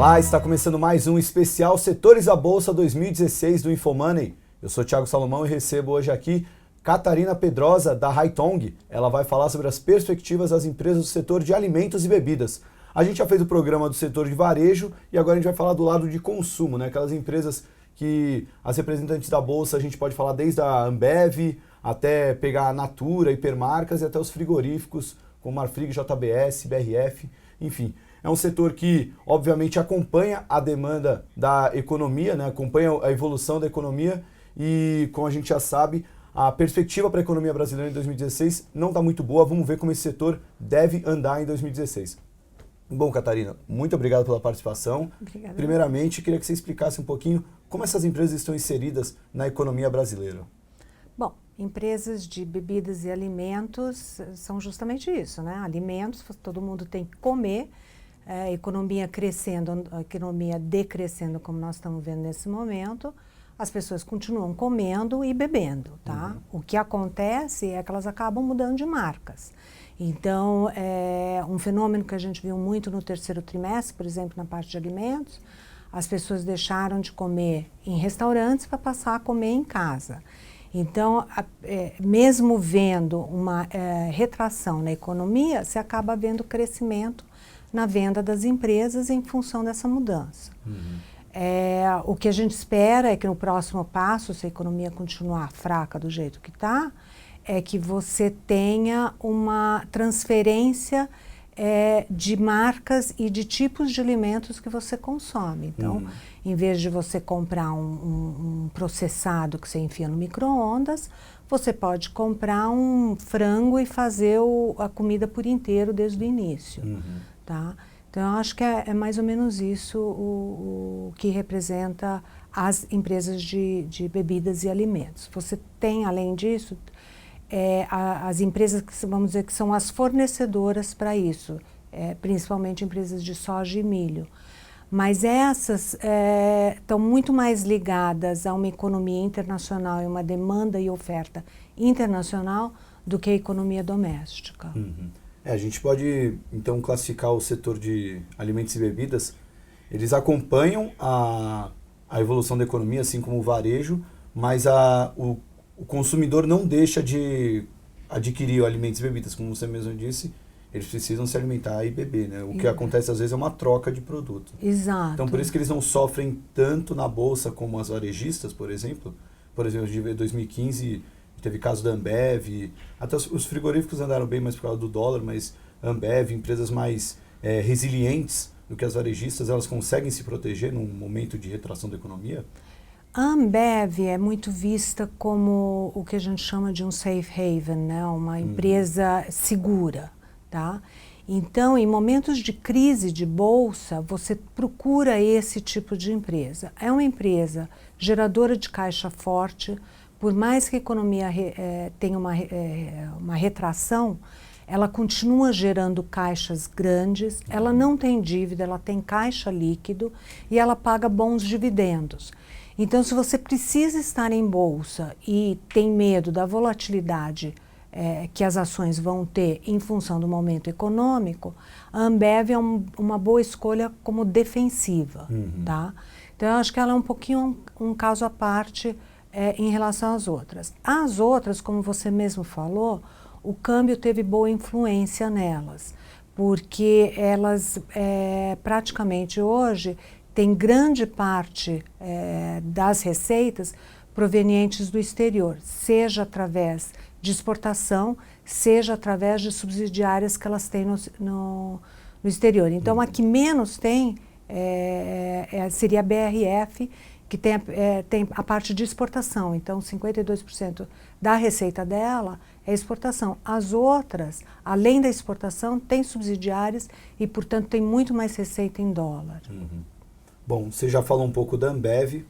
Olá, está começando mais um especial Setores da Bolsa 2016 do Infomoney. Eu sou Thiago Salomão e recebo hoje aqui Catarina Pedrosa, da Haitong. Ela vai falar sobre as perspectivas das empresas do setor de alimentos e bebidas. A gente já fez o programa do setor de varejo e agora a gente vai falar do lado de consumo, né? Aquelas empresas que as representantes da Bolsa, a gente pode falar desde a Ambev até pegar a Natura, Hipermarcas e até os frigoríficos, como Marfrig, JBS, BRF, enfim. É um setor que, obviamente, acompanha a demanda da economia, né? Acompanha a evolução da economia e, como a gente já sabe, a perspectiva para a economia brasileira em 2016 não está muito boa. Vamos ver como esse setor deve andar em 2016. Bom, Catarina, muito obrigado pela participação. Obrigada. Primeiramente, queria que você explicasse um pouquinho como essas empresas estão inseridas na economia brasileira. Bom, empresas de bebidas e alimentos são justamente isso, né? Alimentos, todo mundo tem que comer. A economia crescendo, a economia decrescendo, como nós estamos vendo nesse momento, as pessoas continuam comendo e bebendo, tá? O que acontece é que elas acabam mudando de marcas. Então, é um fenômeno que a gente viu muito no terceiro trimestre, por exemplo, na parte de alimentos, as pessoas deixaram de comer em restaurantes para passar a comer em casa. Então, mesmo vendo uma retração na economia, você acaba vendo crescimento na venda das empresas em função dessa mudança. O que a gente espera é que no próximo passo, se a economia continuar fraca do jeito que está, é que você tenha uma transferência de marcas e de tipos de alimentos que você consome. Então, em vez de você comprar um processado que você enfia no micro-ondas, você pode comprar um frango e fazer a comida por inteiro desde o início. Tá? Então, eu acho que é mais ou menos isso o que representa as empresas de bebidas e alimentos. Você tem, além disso, as empresas que, vamos dizer, que são as fornecedoras para isso, principalmente empresas de soja e milho. Mas essas estão muito mais ligadas a uma economia internacional e uma demanda e oferta internacional do que a economia doméstica. A gente pode, então, classificar o setor de alimentos e bebidas. Eles acompanham a evolução da economia, assim como o varejo, mas o consumidor não deixa de adquirir alimentos e bebidas. Como você mesmo disse, eles precisam se alimentar e beber, né? O que acontece, às vezes, é uma troca de produto. Exato. Então, por isso que eles não sofrem tanto na Bolsa como as varejistas, por exemplo. Por exemplo, em 2015... teve caso da Ambev, até os frigoríficos andaram bem mais por causa do dólar, mas Ambev, empresas mais resilientes do que as varejistas, elas conseguem se proteger num momento de retração da economia? A Ambev é muito vista como o que a gente chama de um safe haven, né? Uma empresa segura, tá? Então, em momentos de crise de bolsa, você procura esse tipo de empresa. É uma empresa geradora de caixa forte. Por mais que a economia tenha uma retração, ela continua gerando caixas grandes, ela não tem dívida, ela tem caixa líquido e ela paga bons dividendos. Então, se você precisa estar em bolsa e tem medo da volatilidade que as ações vão ter em função do momento econômico, a Ambev é uma boa escolha como defensiva. Tá? Então, eu acho que ela é um pouquinho um caso à parte em relação às outras. As outras, como você mesmo falou, o câmbio teve boa influência nelas, porque elas praticamente hoje têm grande parte das receitas provenientes do exterior, seja através de exportação, seja através de subsidiárias que elas têm no exterior. Então, a que menos tem seria a BRF, que tem a parte de exportação. Então, 52% da receita dela é exportação. As outras, além da exportação, têm subsidiárias e, portanto, tem muito mais receita em dólar. Bom, você já falou um pouco da Ambev.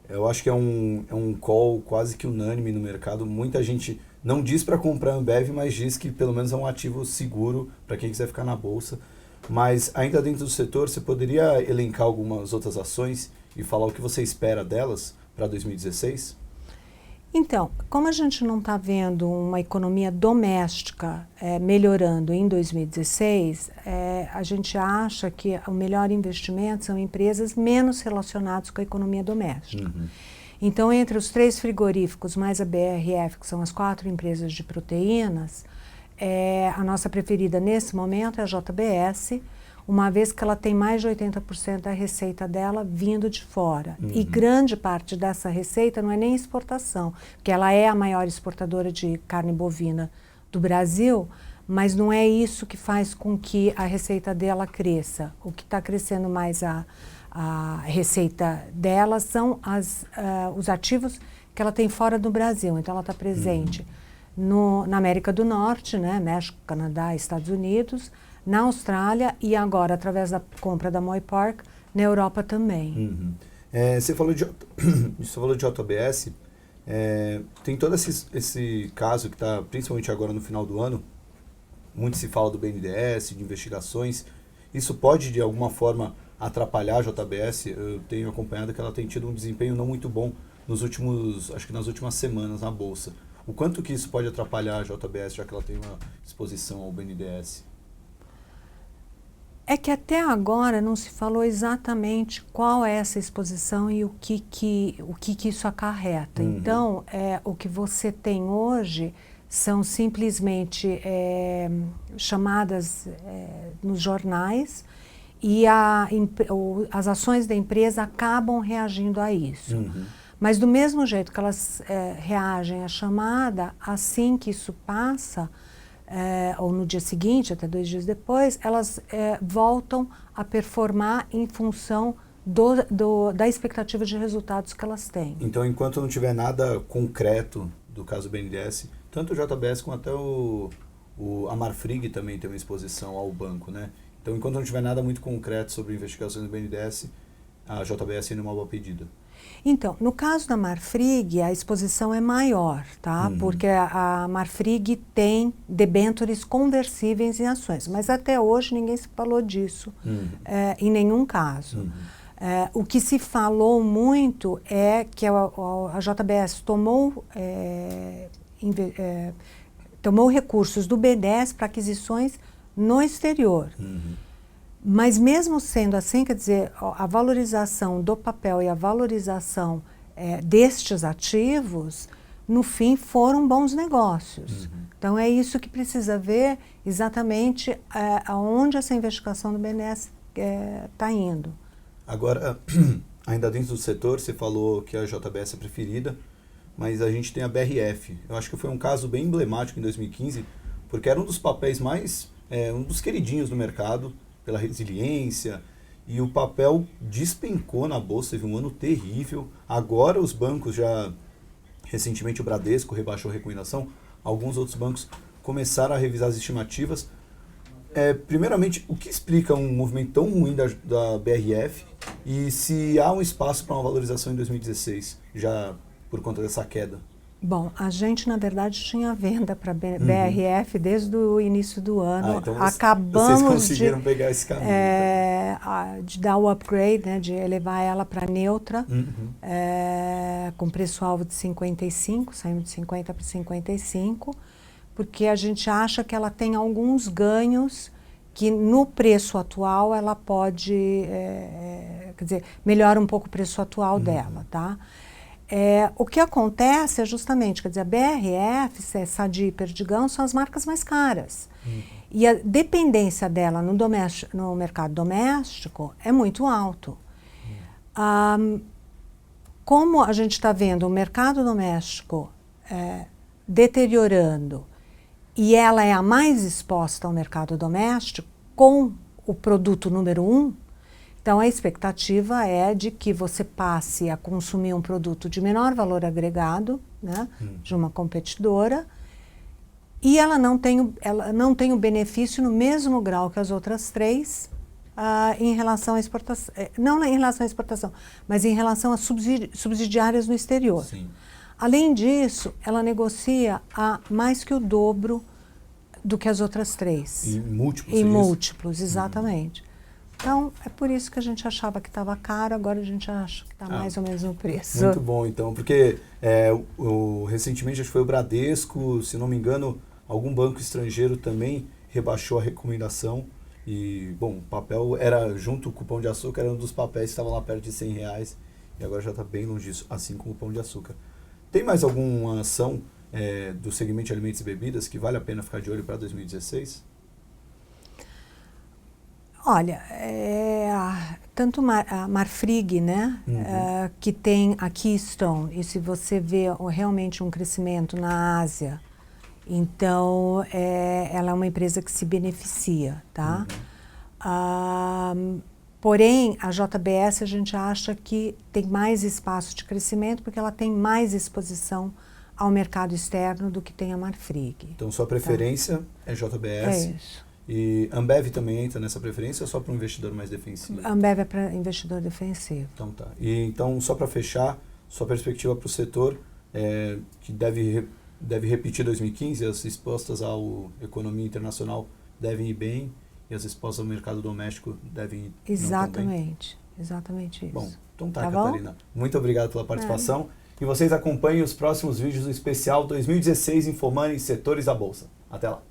Eu acho que é um call quase que unânime no mercado. Muita gente não diz para comprar a Ambev, mas diz que pelo menos é um ativo seguro para quem quiser ficar na Bolsa. Mas ainda dentro do setor, você poderia elencar algumas outras ações e falar o que você espera delas para 2016? Então, como a gente não está vendo uma economia doméstica melhorando em 2016, a gente acha que o melhor investimento são empresas menos relacionadas com a economia doméstica. Uhum. Então, entre os 3 frigoríficos mais a BRF, que são as 4 empresas de proteínas, a nossa preferida nesse momento é a JBS, uma vez que ela tem mais de 80% da receita dela vindo de fora. Uhum. E grande parte dessa receita não é nem exportação, porque ela é a maior exportadora de carne bovina do Brasil, mas não é isso que faz com que a receita dela cresça. O que está crescendo mais a receita dela são os ativos que ela tem fora do Brasil. Então, ela está presente na América do Norte, né, México, Canadá, Estados Unidos, na Austrália e agora, através da compra da Moy Park, na Europa também. Uhum. Você falou de JBS, tem todo esse caso que está, principalmente agora no final do ano, muito se fala do BNDES, de investigações. Isso pode, de alguma forma, atrapalhar a JBS? Eu tenho acompanhado que ela tem tido um desempenho não muito bom nas últimas semanas na Bolsa. O quanto que isso pode atrapalhar a JBS, já que ela tem uma exposição ao BNDES? É que até agora não se falou exatamente qual é essa exposição e o que isso acarreta. Uhum. Então, o que você tem hoje são simplesmente chamadas nos jornais e as ações da empresa acabam reagindo a isso. Uhum. Mas do mesmo jeito que elas reagem à chamada, assim que isso passa, ou no dia seguinte, até 2 dias depois, elas voltam a performar em função da expectativa de resultados que elas têm. Então, enquanto não tiver nada concreto do caso BNDES, tanto o JBS como até a Marfrig também tem uma exposição ao banco, né? Então, enquanto não tiver nada muito concreto sobre investigações do BNDES, a JBS ainda é uma boa pedida. Então, no caso da Marfrig, a exposição é maior, tá? Uhum. Porque a Marfrig tem debêntures conversíveis em ações, mas até hoje ninguém se falou disso em nenhum caso. Uhum. O que se falou muito é que a JBS tomou recursos do BNDES para aquisições no exterior. Uhum. Mas mesmo sendo assim, quer dizer, a valorização do papel e a valorização destes ativos, no fim, foram bons negócios. Uhum. Então, é isso que precisa ver exatamente aonde essa investigação do BNDES está indo. Agora, ainda dentro do setor, você falou que a JBS é preferida, mas a gente tem a BRF. Eu acho que foi um caso bem emblemático em 2015, porque era um dos papéis mais, um dos queridinhos do mercado, pela resiliência, e o papel despencou na Bolsa, teve um ano terrível. Agora os bancos recentemente o Bradesco rebaixou a recomendação, alguns outros bancos começaram a revisar as estimativas. Primeiramente, o que explica um movimento tão ruim da BRF e se há um espaço para uma valorização em 2016, já por conta dessa queda? Bom, a gente, na verdade, tinha venda para BRF desde o início do ano. Então acabamos vocês conseguiram pegar esse caminho. De dar o upgrade, né, de elevar ela para neutra, com preço-alvo de 55, saímos de 50 para 55, porque a gente acha que ela tem alguns ganhos que no preço atual ela pode, quer dizer, melhora um pouco o preço atual dela, tá? O que acontece é justamente, quer dizer, a BRF, Sadi e Perdigão são as marcas mais caras. E a dependência dela no mercado doméstico é muito alto. Como a gente está vendo o mercado doméstico deteriorando e ela é a mais exposta ao mercado doméstico com o produto número 1, então, a expectativa é de que você passe a consumir um produto de menor valor agregado, né, de uma competidora, e ela não tem o benefício no mesmo grau que as outras 3 em relação à exportação. Não em relação à exportação, mas em relação a subsidiárias no exterior. Sim. Além disso, ela negocia a mais que o dobro do que as outras 3. Em múltiplos? Em múltiplos, exatamente. Então, é por isso que a gente achava que estava caro, agora a gente acha que está mais ou menos no preço. Muito bom, então, porque recentemente acho que foi o Bradesco, se não me engano, algum banco estrangeiro também rebaixou a recomendação. E, bom, o papel era, junto com o Pão de Açúcar, era um dos papéis que estavam lá perto de R$100, e agora já está bem longe disso, assim como o Pão de Açúcar. Tem mais alguma ação do segmento de alimentos e bebidas que vale a pena ficar de olho para 2016? Olha, tanto a Marfrig, né, que tem a Keystone, e se você vê realmente um crescimento na Ásia, então ela é uma empresa que se beneficia, tá? Porém, a JBS a gente acha que tem mais espaço de crescimento porque ela tem mais exposição ao mercado externo do que tem a Marfrig. Então, sua preferência é JBS? É isso. E Ambev também entra nessa preferência ou só para um investidor mais defensivo? Ambev é para investidor defensivo. Então tá. E então, só para fechar, sua perspectiva para o setor, que deve repetir 2015, as expostas à economia internacional devem ir bem e as expostas ao mercado doméstico devem ir Exatamente, exatamente isso. Bom, então tá, Tá Catarina. Muito obrigado pela participação. E vocês acompanhem os próximos vídeos do especial 2016 Infomoney Setores da Bolsa. Até lá.